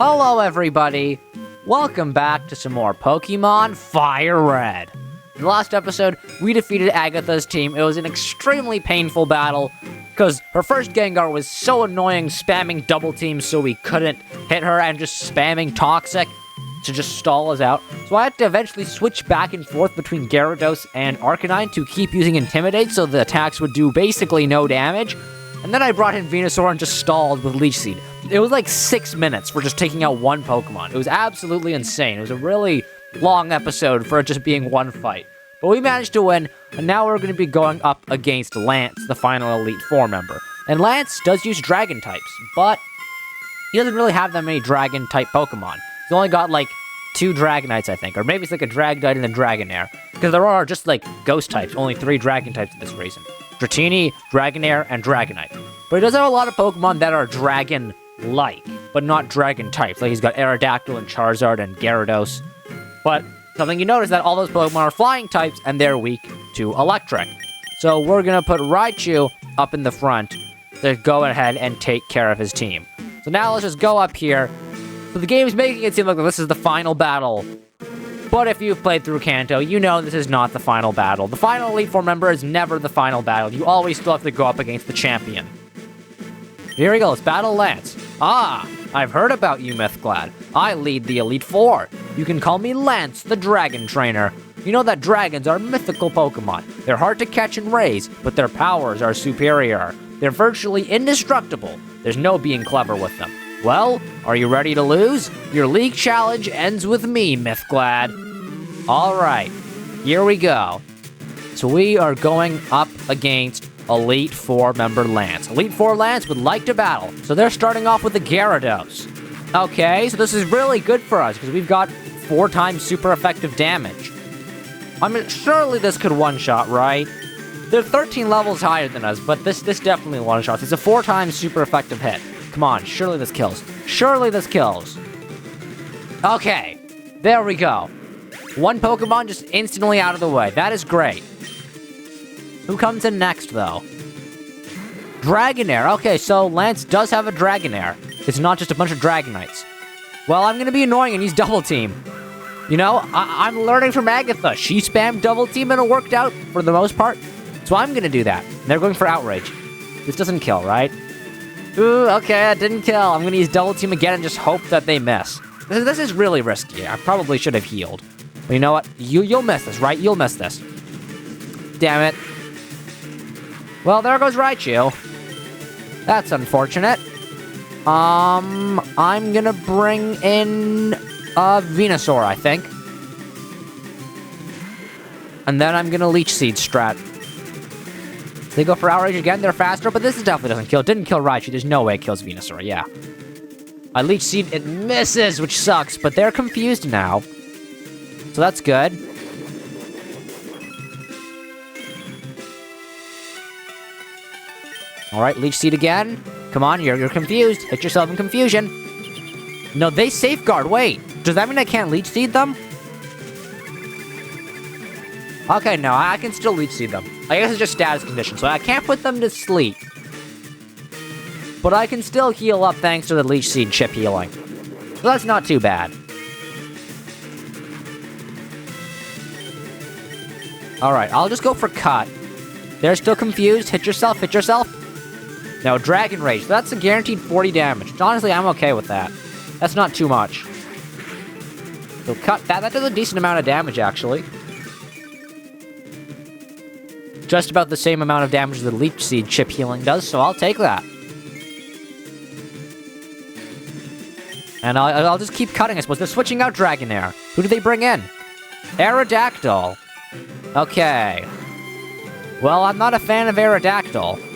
Hello everybody! Welcome back to some more Pokemon Fire Red. In the last episode, we defeated Agatha's team. It was an extremely painful battle, because her first Gengar was so annoying, spamming double teams so we couldn't hit her, and just spamming Toxic to just stall us out. So I had to eventually switch back and forth between Gyarados and Arcanine to keep using Intimidate so the attacks would do basically no damage. And then I brought in Venusaur and just stalled with Leech Seed. It was like 6 minutes for just taking out one Pokemon. It was absolutely insane. It was a really long episode for it just being one fight. But we managed to win, and now we're going to be going up against Lance, the final Elite Four member. And Lance does use Dragon types, but he doesn't really have that many Dragon-type Pokemon. He's only got like 2 Dragonites, I think, or maybe it's like a Dragonite and a Dragonair. Because there are just like Ghost types, only 3 Dragon types for this reason. Dratini, Dragonair, and Dragonite. But he does have a lot of Pokemon that are Dragon-like, but not Dragon types. Like he's got Aerodactyl and Charizard and Gyarados. But something you notice that all those Pokemon are flying types, and they're weak to Electric. So we're gonna put Raichu up in the front to go ahead and take care of his team. So now let's just go up here. So the game's making it seem like this is the final battle. But if you've played through Kanto, you know this is not the final battle. The final Elite Four member is never the final battle. You always still have to go up against the champion. Here we go, let's battle Lance. Ah, I've heard about you, Mythglad. I lead the Elite Four. You can call me Lance, the Dragon Trainer. You know that dragons are mythical Pokemon. They're hard to catch and raise, but their powers are superior. They're virtually indestructible. There's no being clever with them. Well, are you ready to lose? Your league challenge ends with me, Mythglad. Alright, here we go. So we are going up against Elite Four member Lance. Elite Four Lance would like to battle, so they're starting off with the Gyarados. Okay, so this is really good for us, because we've got 4 times super effective damage. I mean, surely this could one-shot, right? They're 13 levels higher than us, but this definitely one-shots. It's a 4 times super effective hit. Come on, surely this kills. Surely this kills. Okay, there we go. One Pokemon just instantly out of the way. That is great. Who comes in next, though? Dragonair. Okay, so Lance does have a Dragonair. It's not just a bunch of Dragonites. Well, I'm gonna be annoying and use Double Team. You know, I'm learning from Agatha. She spammed Double Team and it worked out for the most part. So I'm gonna do that. They're going for Outrage. This doesn't kill, right? Ooh, okay, it didn't kill. I'm gonna use Double Team again and just hope that they miss. This is really risky. I probably should have healed. But you know what? You'll miss this, right? You'll miss this. Damn it. Well, there goes Raichu. That's unfortunate. I'm gonna bring in Venusaur, I think. And then I'm gonna Leech Seed strat. They go for Outrage again, they're faster, but this definitely doesn't kill. It didn't kill Raichu, there's no way it kills Venusaur, yeah. I Leech Seed, it misses, which sucks, but they're confused now. So that's good. Alright, Leech Seed again. Come on, you're confused. Hit yourself in confusion. No, they safeguard, wait. Does that mean I can't Leech Seed them? Okay, no, I can still Leech Seed them. I guess it's just status condition, so I can't put them to sleep. But I can still heal up thanks to the Leech Seed chip healing. So that's not too bad. Alright, I'll just go for Cut. They're still confused. Hit yourself, hit yourself. No, Dragon Rage. That's a guaranteed 40 damage. Honestly, I'm okay with that. That's not too much. So Cut that. That does a decent amount of damage, actually. Just about the same amount of damage the Leech Seed chip healing does, so I'll take that. And I'll just keep cutting, I suppose. They're switching out Dragonair. Who do they bring in? Aerodactyl. Okay. Well, I'm not a fan of Aerodactyl.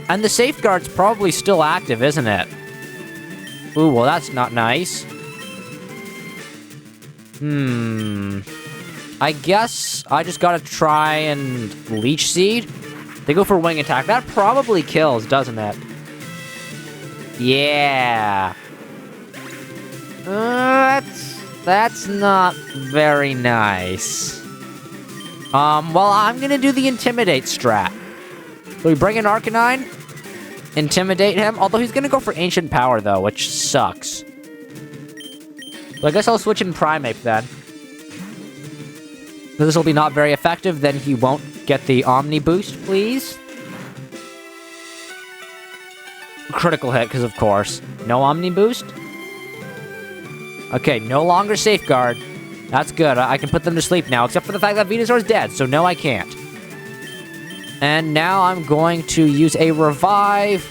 And the safeguard's probably still active, isn't it? Ooh, well, that's not nice. I guess I just gotta try and Leech Seed. They go for Wing Attack. That probably kills, doesn't it? Yeah. That's not very nice. Well, I'm gonna do the Intimidate strat. So we bring in Arcanine. intimidate him. Although he's gonna go for Ancient Power, though, which sucks. But I guess I'll switch in Primeape, then. This will be not very effective, then he won't get the Omni Boost, please. Critical hit, because of course. No Omni Boost. Okay, no longer Safeguard. That's good. I can put them to sleep now, except for the fact that Venusaur's dead, so no, I can't. And now I'm going to use a Revive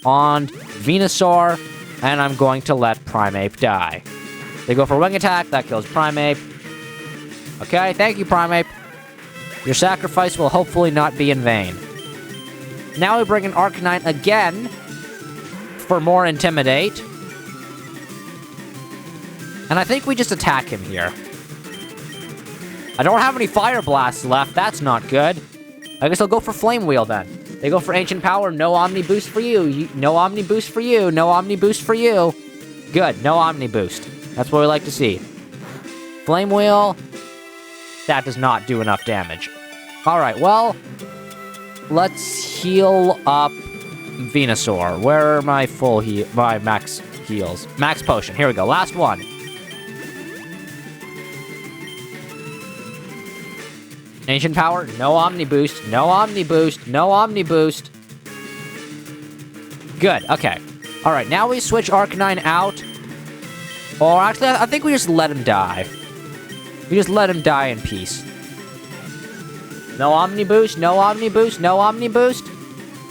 on Venusaur, and I'm going to let Primeape die. They go for Wing Attack, that kills Primeape. Okay, thank you, Primeape. Your sacrifice will hopefully not be in vain. Now we bring in Arcanine again for more Intimidate. And I think we just attack him here. I don't have any Fire Blasts left. That's not good. I guess I'll go for Flame Wheel then. They go for Ancient Power. No Omni Boost for you. No Omni Boost for you. No Omni Boost for you. Good. No Omni Boost. That's what we like to see. Flame Wheel. That does not do enough damage. Alright, well, let's heal up Venusaur. Where are my my max heals? Max potion. Here we go. Last one. Ancient Power. No Omni Boost. No Omni Boost. No Omni Boost. Good. Okay. Alright, now we switch Arcanine out. Or actually, I think we just let him die. We just let him die in peace. No Omni Boost, no Omni Boost, no Omni Boost.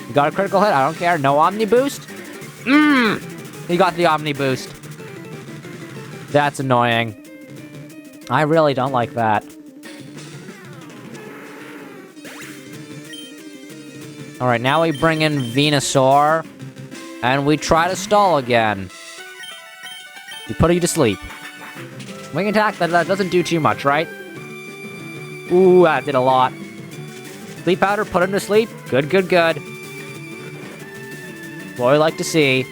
You got a critical hit, I don't care. No Omni Boost. He got the Omni Boost. That's annoying. I really don't like that. Alright, now we bring in Venusaur. And we try to stall again. We put you to sleep. Wing Attack, that doesn't do too much, right? Ooh, that did a lot. Sleep Powder, put him to sleep. Good, good, good. What we like to see.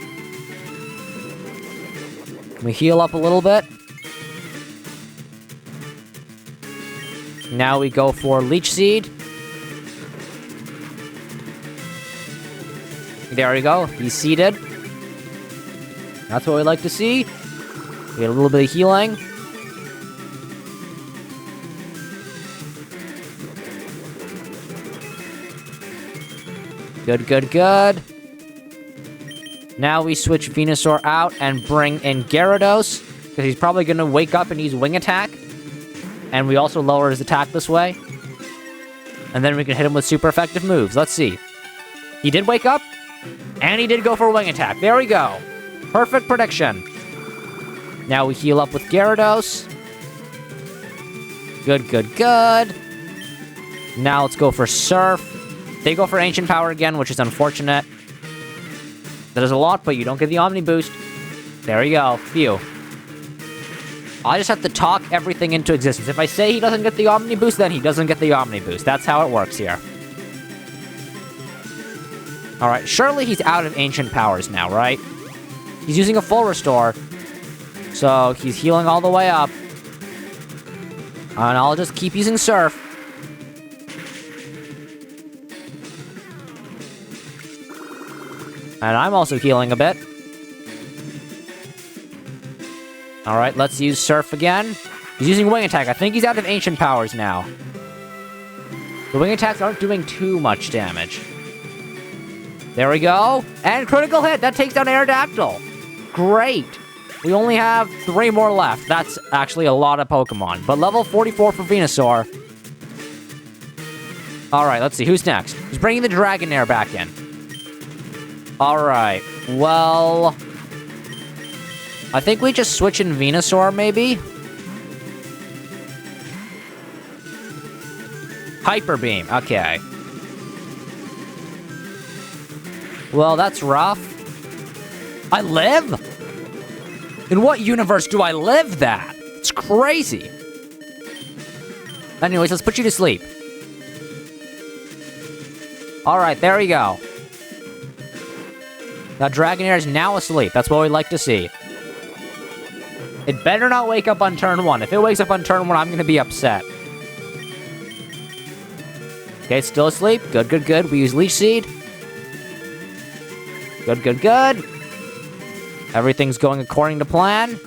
Can we heal up a little bit? Now we go for Leech Seed. There we go. He's seated. That's what we like to see. We get a little bit of healing. Good, good, good. Now we switch Venusaur out and bring in Gyarados, because he's probably going to wake up and use Wing Attack. And we also lower his attack this way. And then we can hit him with super effective moves. Let's see. He did wake up, and he did go for a Wing Attack. There we go. Perfect prediction. Now we heal up with Gyarados. Good, good, good. Now let's go for Surf. They go for Ancient Power again, which is unfortunate. That is a lot, but you don't get the Omni Boost. There you go. Phew. I just have to talk everything into existence. If I say he doesn't get the Omni Boost, then he doesn't get the Omni Boost. That's how it works here. Alright, surely he's out of Ancient Powers now, right? He's using a full restore. So he's healing all the way up. And I'll just keep using Surf. And I'm also healing a bit. Alright, let's use Surf again. He's using Wing Attack. I think he's out of Ancient Powers now. The Wing Attacks aren't doing too much damage. There we go. And critical hit. That takes down Aerodactyl. Great. We only have 3 more left. That's actually a lot of Pokemon. But level 44 for Venusaur. Alright, let's see. Who's next? Who's bringing the Dragonair back in? Alright. Well, I think we just switch in Venusaur, maybe? Hyper Beam. Okay. Well, that's rough. I live? In what universe do I live that? It's crazy. Anyways, let's put you to sleep. Alright, there we go. Now Dragonair is now asleep. That's what we'd like to see. It better not wake up on turn 1. If it wakes up on turn 1, I'm going to be upset. Okay, it's still asleep. Good, good, good. We use Leech Seed. Good, good, good. Everything's going according to plan.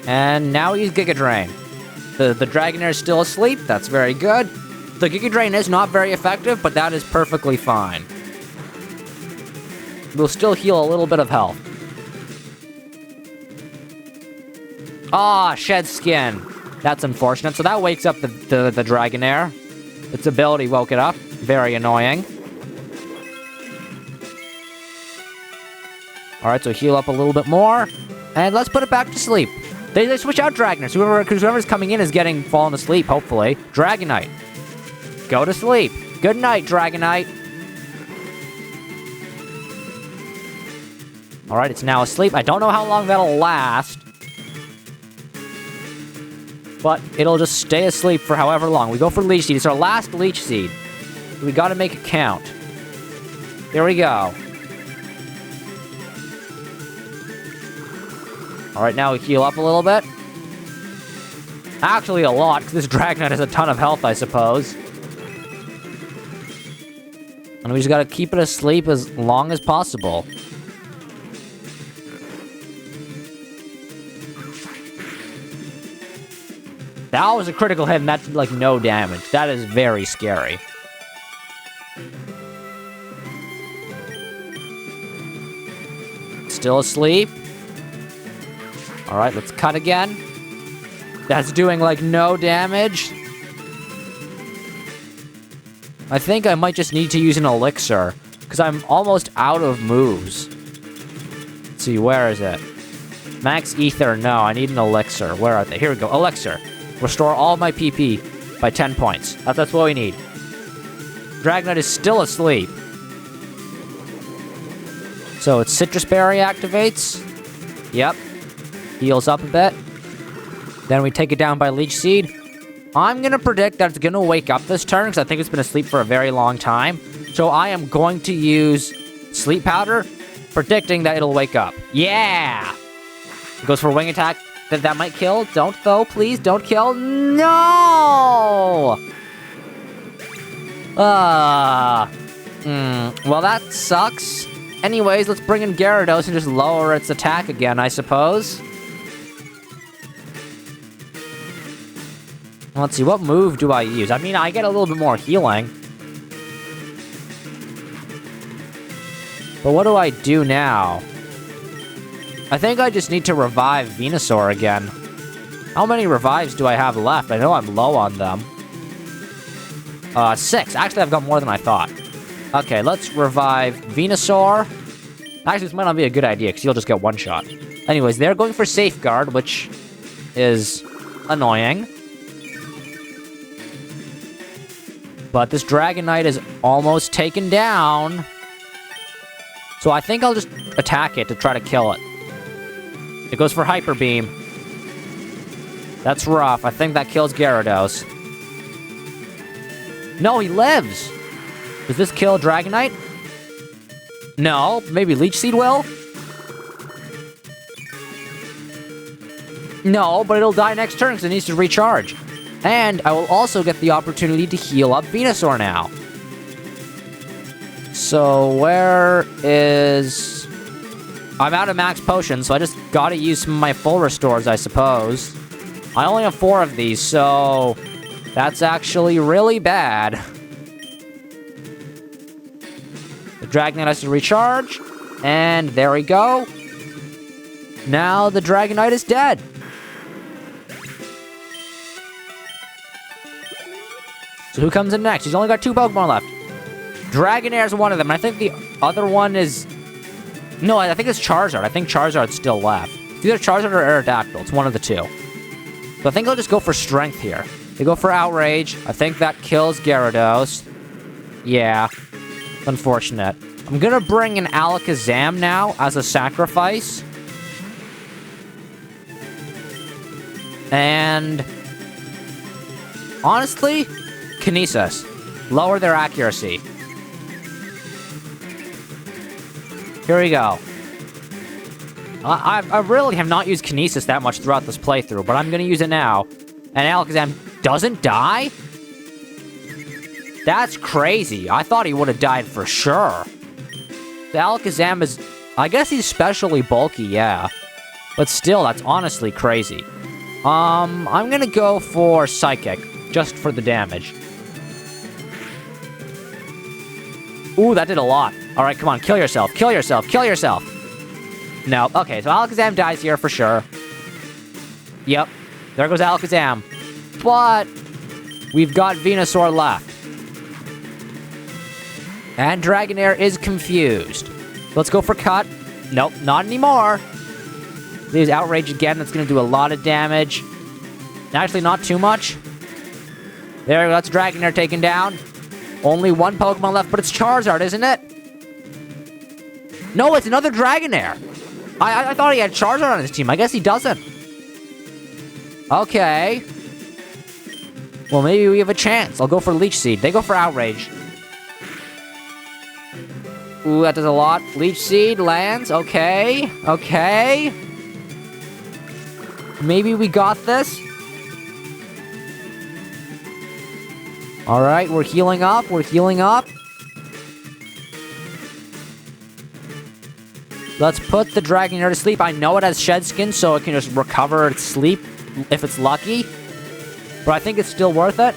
And now he's Giga Drain. The Dragonair is still asleep. That's very good. The Giga Drain is not very effective, but that is perfectly fine. We'll still heal a little bit of health. Ah, shed skin. That's unfortunate. So that wakes up the Dragonair. Its ability woke it up. Very annoying. Alright, so heal up a little bit more. And let's put it back to sleep. They switch out Dragonairs. Whoever's coming in is falling asleep, hopefully. Dragonite. Go to sleep. Good night, Dragonite. Alright, it's now asleep. I don't know how long that'll last. But it'll just stay asleep for however long. We go for Leech Seed. It's our last Leech Seed. We gotta make it count. Here we go. Alright, now we heal up a little bit. Actually, a lot, because this Dragonite has a ton of health, I suppose. And we just gotta keep it asleep as long as possible. That was a critical hit, and that's, like, no damage. That is very scary. Still asleep. Alright, let's cut again. That's doing, like, no damage. I think I might just need to use an elixir, because I'm almost out of moves. Let's see, where is it? Max Ether, no, I need an elixir. Where are they? Here we go, elixir. Restore all my PP by 10 points. That's what we need. Dragonite is still asleep. So it's Citrus Berry activates. Yep. Heals up a bit. Then we take it down by Leech Seed. I'm going to predict that it's going to wake up this turn, because I think it's been asleep for a very long time. So I am going to use Sleep Powder, predicting that it'll wake up. Yeah! It goes for Wing Attack. That might kill. Don't, though. Please, don't kill. No! Well, that sucks. Anyways, let's bring in Gyarados and just lower its attack again, I suppose. Let's see, what move do I use? I mean, I get a little bit more healing. But what do I do now? I think I just need to revive Venusaur again. How many revives do I have left? I know I'm low on them. 6. Actually, I've got more than I thought. Okay, let's revive Venusaur. Actually, this might not be a good idea, because he'll just get one shot. Anyways, they're going for Safeguard, which is annoying. But this Dragonite is almost taken down. So I think I'll just attack it to try to kill it. It goes for Hyper Beam. That's rough. I think that kills Gyarados. No, he lives! Does this kill Dragonite? No, maybe Leech Seed will? No, but it'll die next turn because it needs to recharge. And I will also get the opportunity to heal up Venusaur now. So, where is... I'm out of max potions, so I just gotta use some of my full restores, I suppose. I only have 4 of these, so... that's actually really bad. The Dragonite has to recharge. And there we go. Now the Dragonite is dead. So who comes in next? He's only got 2 Pokemon left. Dragonair's one of them. I think the other one is... no, I think it's Charizard. I think Charizard's still left. It's either Charizard or Aerodactyl. It's one of the two. So I think I'll just go for Strength here. They go for Outrage. I think that kills Gyarados. Yeah. Unfortunate. I'm gonna bring in Alakazam now as a sacrifice. And... honestly, Kinesis. Lower their accuracy. Here we go. I really have not used Kinesis that much throughout this playthrough, but I'm gonna use it now. And Alakazam doesn't die? That's crazy. I thought he would have died for sure. The Alakazam is... I guess he's specially bulky, yeah. But still, that's honestly crazy. I'm gonna go for Psychic, just for the damage. Ooh, that did a lot. Alright, come on, kill yourself, kill yourself, kill yourself! No, okay, so Alakazam dies here for sure. Yep, there goes Alakazam. But we've got Venusaur left. And Dragonair is confused. Let's go for Cut. Nope, not anymore. Use Outrage again, that's gonna do a lot of damage. Actually, not too much. There, that's Dragonair taken down. Only one Pokemon left, but it's Charizard, isn't it? No, it's another Dragonair. I thought he had Charizard on his team. I guess he doesn't. Okay. Well, maybe we have a chance. I'll go for Leech Seed. They go for Outrage. Ooh, that does a lot. Leech Seed lands. Okay. Okay. Maybe we got this. Alright, we're healing up. We're healing up. Let's put the Dragonair to sleep. I know it has Shed Skin, so it can just recover its sleep if it's lucky. But I think it's still worth it.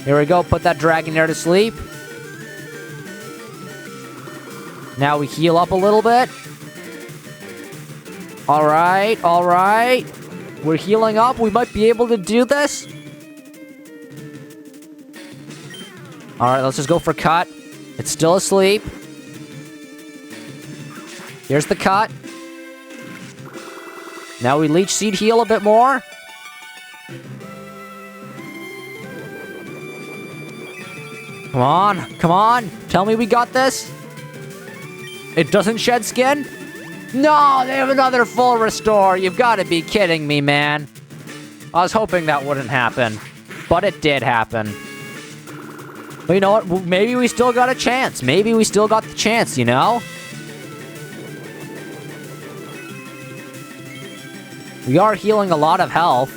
Here we go. Put that Dragonair to sleep. Now we heal up a little bit. Alright, alright. We're healing up. We might be able to do this. Alright, let's just go for Cut. It's still asleep. Here's the Cut. Now we Leech Seed heal a bit more. Come on, come on. Tell me we got this. It doesn't Shed Skin? No, they have another full restore. You've got to be kidding me, man. I was hoping that wouldn't happen, but it did happen. But you know what? Maybe we still got a chance. Maybe we still got the chance, you know? We are healing a lot of health.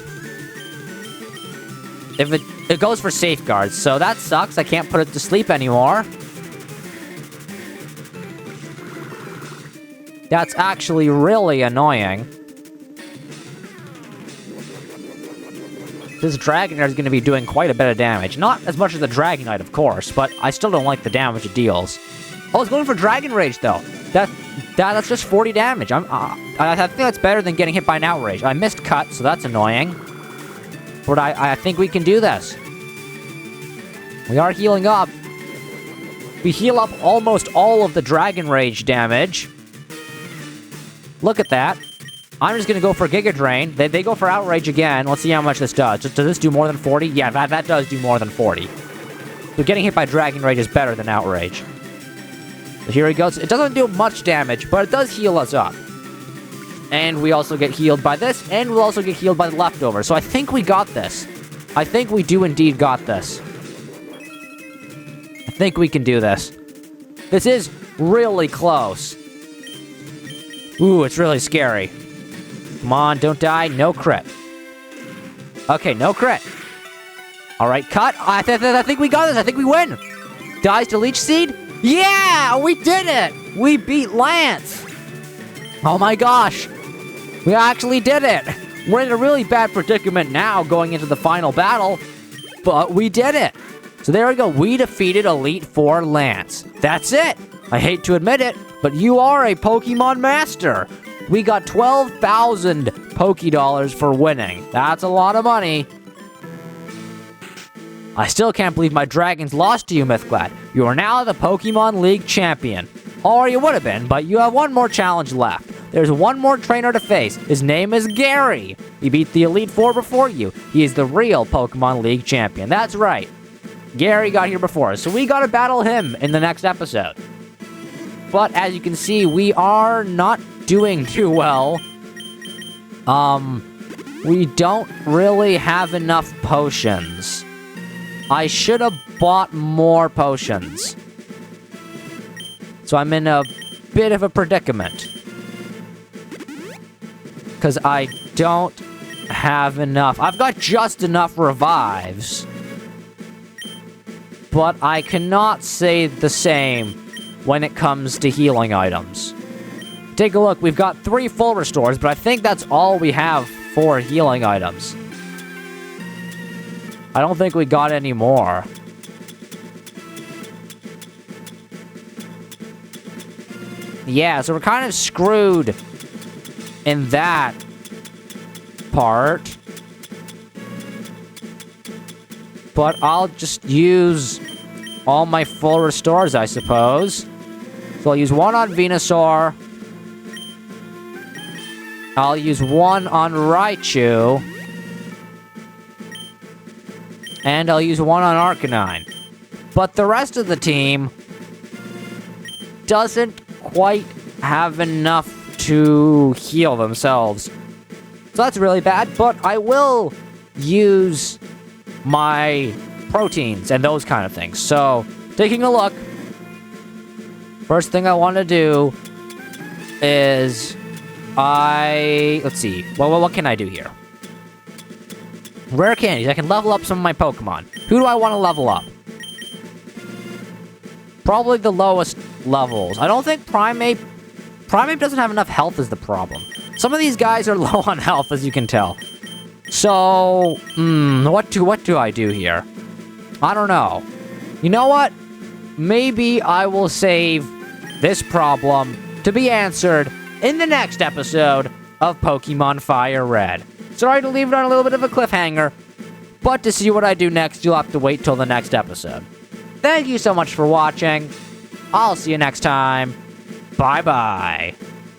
If it goes for Safeguards, so that sucks. I can't put it to sleep anymore. That's actually really annoying. This Dragonair is going to be doing quite a bit of damage. Not as much as the Dragonite, of course, but I still don't like the damage it deals. Oh, it's going for Dragon Rage, though. That's just 40 damage. I think that's better than getting hit by an Outrage. I missed Cut, so that's annoying. But I think we can do this. We are healing up. We heal up almost all of the Dragon Rage damage. Look at that. I'm just going to go for Giga Drain. They go for Outrage again. Let's see how much this does. Does this do more than 40? Yeah, that does do more than 40. So getting hit by Dragon Rage is better than Outrage. So here he goes. It doesn't do much damage, but it does heal us up. And we also get healed by this, and we'll also get healed by the leftover. So I think we got this. I think we do indeed got this. I think we can do this. This is really close. Ooh, it's really scary. Come on, don't die. No crit. Okay, no crit. Alright, Cut. I think we got this. I think we win. Dies to Leech Seed? Yeah, we did it. We beat Lance. Oh my gosh. We actually did it. We're in a really bad predicament now going into the final battle, but we did it. So there we go. We defeated Elite Four Lance. That's it. I hate to admit it, but you are a Pokemon Master. We got 12,000 Pokédollars for winning. That's a lot of money. I still can't believe my dragons lost to you, Mythglad. You are now the Pokemon League champion. Or you would have been, but you have one more challenge left. There's one more trainer to face. His name is Gary. He beat the Elite Four before you. He is the real Pokemon League champion. That's right. Gary got here before us, so we gotta battle him in the next episode. But as you can see, we are not doing too well. We don't really have enough potions. I should have bought more potions. So I'm in a bit of a predicament. Because I don't have enough. I've got just enough revives. But I cannot say the same when it comes to healing items. Take a look. We've got 3 full restores, but I think that's all we have for healing items. I don't think we got any more. Yeah, so we're kind of screwed in that part. But I'll just use all my full restores, I suppose. So I'll use 1 on Venusaur. I'll use 1 on Raichu. And I'll use 1 on Arcanine. But the rest of the team doesn't quite have enough to heal themselves. So that's really bad, but I will use my proteins and those kind of things. So, taking a look, first thing I want to do is let's see, what can I do here? Rare candies. I can level up some of my Pokemon. Who do I want to level up? Probably the lowest levels. I don't think Primeape doesn't have enough health is the problem. Some of these guys are low on health, as you can tell. So, what do I do here? I don't know. You know what? Maybe I will save this problem to be answered in the next episode of Pokemon Fire Red. Sorry to leave it on a little bit of a cliffhanger, but to see what I do next, you'll have to wait till the next episode. Thank you so much for watching. I'll see you next time. Bye-bye.